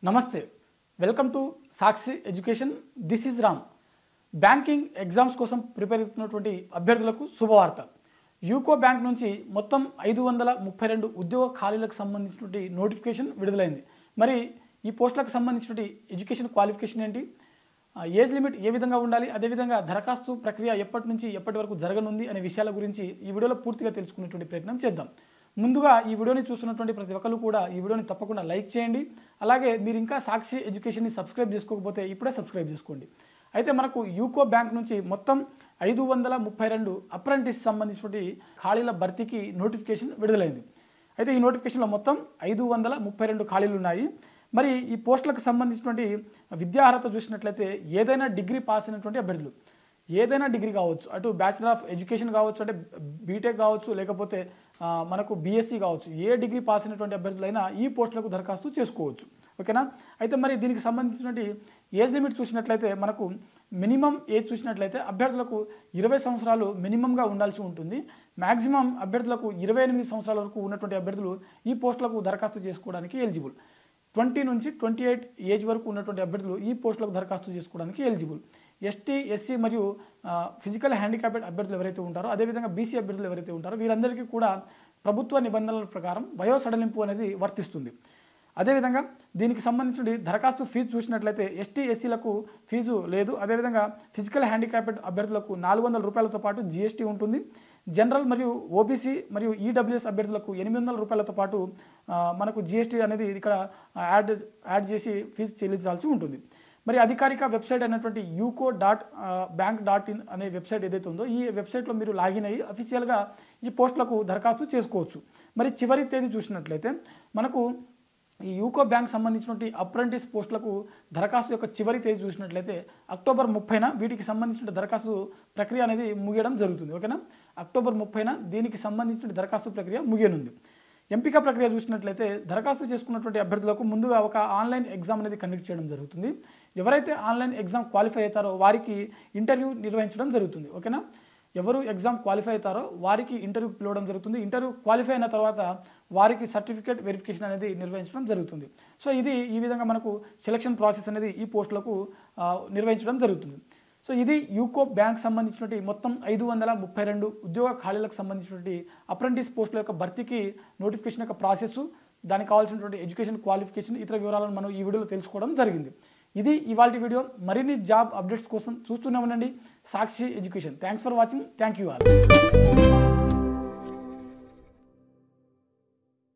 నమస్తే welcome to Sakshi education this is Ram banking exams కోసం prepare అవుతున్నటువంటి అభ్యర్థులకు శుభవార్త యూకో బ్యాంక్ నుంచి మొత్తం 532 ఉద్యోగ ఖాళీలకు సంబంధించినటువంటి నోటిఫికేషన్ విడుదలైంది మరి ఈ పోస్టులకు సంబంధించినటువంటి ఎడ్యుకేషన్ క్వాలిఫికేషన్ ఏంటి ఏజ్ లిమిట్ ఏ విధంగా ఉండాలి అదే విధంగా దరఖాస్తు ప్రక్రియ ఎప్పటి నుంచి ఎప్పటి వరకు జరగనుంది అనే విషయాల గురించి ఈ వీడియోలో పూర్తిగా తెలుసుకునేటువంటి ప్రయత్నం చేద్దాం ముందుగా ఈ వీడియోని చూస్తున్నటువంటి ప్రతి ఒక్కరు కూడా ఈ వీడియోని తప్పకుండా లైక్ చేయండి అలాగే మీరు ఇంకా సాక్షి ఎడ్యుకేషన్ని సబ్స్క్రైబ్ చేసుకోకపోతే ఇప్పుడే సబ్స్క్రైబ్ చేసుకోండి అయితే మనకు యూకో బ్యాంక్ నుంచి మొత్తం 532 అప్రెంటిస్ సంబంధించినటువంటి ఖాళీల భర్తీకి నోటిఫికేషన్ విడుదలైంది అయితే ఈ నోటిఫికేషన్లో మొత్తం 532 ఖాళీలు ఉన్నాయి మరి ఈ పోస్టులకు సంబంధించినటువంటి విద్యార్హత చూసినట్లయితే ఏదైనా డిగ్రీ పాస్ అయినటువంటి అభ్యర్థులు ఏదైనా డిగ్రీ కావచ్చు అటు బ్యాచిలర్ ఆఫ్ ఎడ్యుకేషన్ కావచ్చు అంటే బీటెక్ కావచ్చు లేకపోతే మనకు బీఎస్సీ కావచ్చు ఏ డిగ్రీ పాస్ అయినటువంటి అభ్యర్థులైనా ఈ పోస్టులకు దరఖాస్తు చేసుకోవచ్చు ఓకేనా అయితే మరి దీనికి సంబంధించినటువంటి ఏజ్ లిమిట్ చూసినట్లయితే మనకు మినిమం ఏజ్ చూసినట్లయితే అభ్యర్థులకు 20 సంవత్సరాలు మినిమంగా ఉండాల్సి ఉంటుంది మ్యాక్సిమం అభ్యర్థులకు 28 సంవత్సరాల వరకు ఉన్నటువంటి అభ్యర్థులు ఈ పోస్టులకు దరఖాస్తు చేసుకోవడానికి ఎలిజిబుల్ 20 నుంచి 28 ఏజ్ వరకు ఉన్నటువంటి అభ్యర్థులు ఈ పోస్టులకు దరఖాస్తు చేసుకోవడానికి ఎలిజిబుల్ ఎస్టీ ఎస్సీ మరియు ఫిజికల్ హ్యాండిక్యాప్డ్ అభ్యర్థులు ఎవరైతే ఉంటారో అదేవిధంగా బీసీ అభ్యర్థులు ఎవరైతే ఉంటారో వీరందరికీ కూడా ప్రభుత్వ నిబంధనల ప్రకారం వయో సడలింపు అనేది వర్తిస్తుంది అదేవిధంగా దీనికి సంబంధించిన దరఖాస్తు ఫీజు చూసినట్లయితే ఎస్టీ ఎస్సీలకు ఫీజు లేదు అదేవిధంగా ఫిజికల్ హ్యాండిక్యాప్డ్ అభ్యర్థులకు 400 రూపాయలతో పాటు జీఎస్టీ ఉంటుంది జనరల్ మరియు ఓబీసీ మరియు ఈడబ్ల్యూఎస్ అభ్యర్థులకు 800 రూపాయలతో పాటు మనకు జీఎస్టీ అనేది ఇక్కడ యాడ్ చేసి ఫీజు చెల్లించాల్సి ఉంటుంది మరి అధికారిక వెబ్సైట్ అయినటువంటి uco.bank.in అనే వెబ్సైట్ ఏదైతే ఉందో ఈ వెబ్సైట్లో మీరు లాగిన్ అయ్యి అఫీషియల్గా ఈ పోస్టులకు దరఖాస్తు చేసుకోవచ్చు మరి చివరి తేదీ చూసినట్లయితే మనకు ఈ యూకో బ్యాంక్ సంబంధించినటువంటి అప్రెంటిస్ పోస్టులకు దరఖాస్తు యొక్క చివరి తేదీ చూసినట్లయితే అక్టోబర్ 30న వీటికి సంబంధించిన దరఖాస్తు ప్రక్రియ అనేది ముగియడం జరుగుతుంది ఓకేనా అక్టోబర్ 30న దీనికి సంబంధించిన దరఖాస్తు ప్రక్రియ ముగియనుంది ఎంపిక ప్రక్రియ చూసినట్లయితే దరఖాస్తు చేసుకున్నటువంటి అభ్యర్థులకు ముందుగా ఒక ఆన్లైన్ ఎగ్జామ్ అనేది కండక్ట్ చేయడం జరుగుతుంది ఎవరైతే ఆన్లైన్ ఎగ్జామ్ క్వాలిఫై అవుతారో వారికి ఇంటర్వ్యూ నిర్వహించడం జరుగుతుంది ఓకేనా ఎవరు ఎగ్జామ్ క్వాలిఫై అవుతారో వారికి ఇంటర్వ్యూ పిలవడం జరుగుతుంది ఇంటర్వ్యూ క్వాలిఫై అయిన తర్వాత వారికి సర్టిఫికేట్ వెరిఫికేషన్ అనేది నిర్వహించడం జరుగుతుంది సో ఇది ఈ విధంగా మనకు సెలక్షన్ ప్రాసెస్ అనేది ఈ పోస్టులకు నిర్వహించడం జరుగుతుంది సో ఇది యూకో బ్యాంక్ సంబంధించినటువంటి మొత్తం 532 ఉద్యోగ ఖాళీలకు సంబంధించినటువంటి అప్రెంటిస్ పోస్టుల యొక్క భర్తీకి నోటిఫికేషన్ యొక్క ప్రాసెస్ దానికి కావాల్సినటువంటి ఎడ్యుకేషన్ క్వాలిఫికేషన్ ఇతర వివరాలను మనం ఈ వీడియోలో తెలుసుకోవడం జరిగింది ఇది ఇవాల్టి వీడియో మరిన్ని జాబ్ అప్డేట్స్ కోసం చూస్తూనే ఉండండి Sakshi education thanks for watching thank you all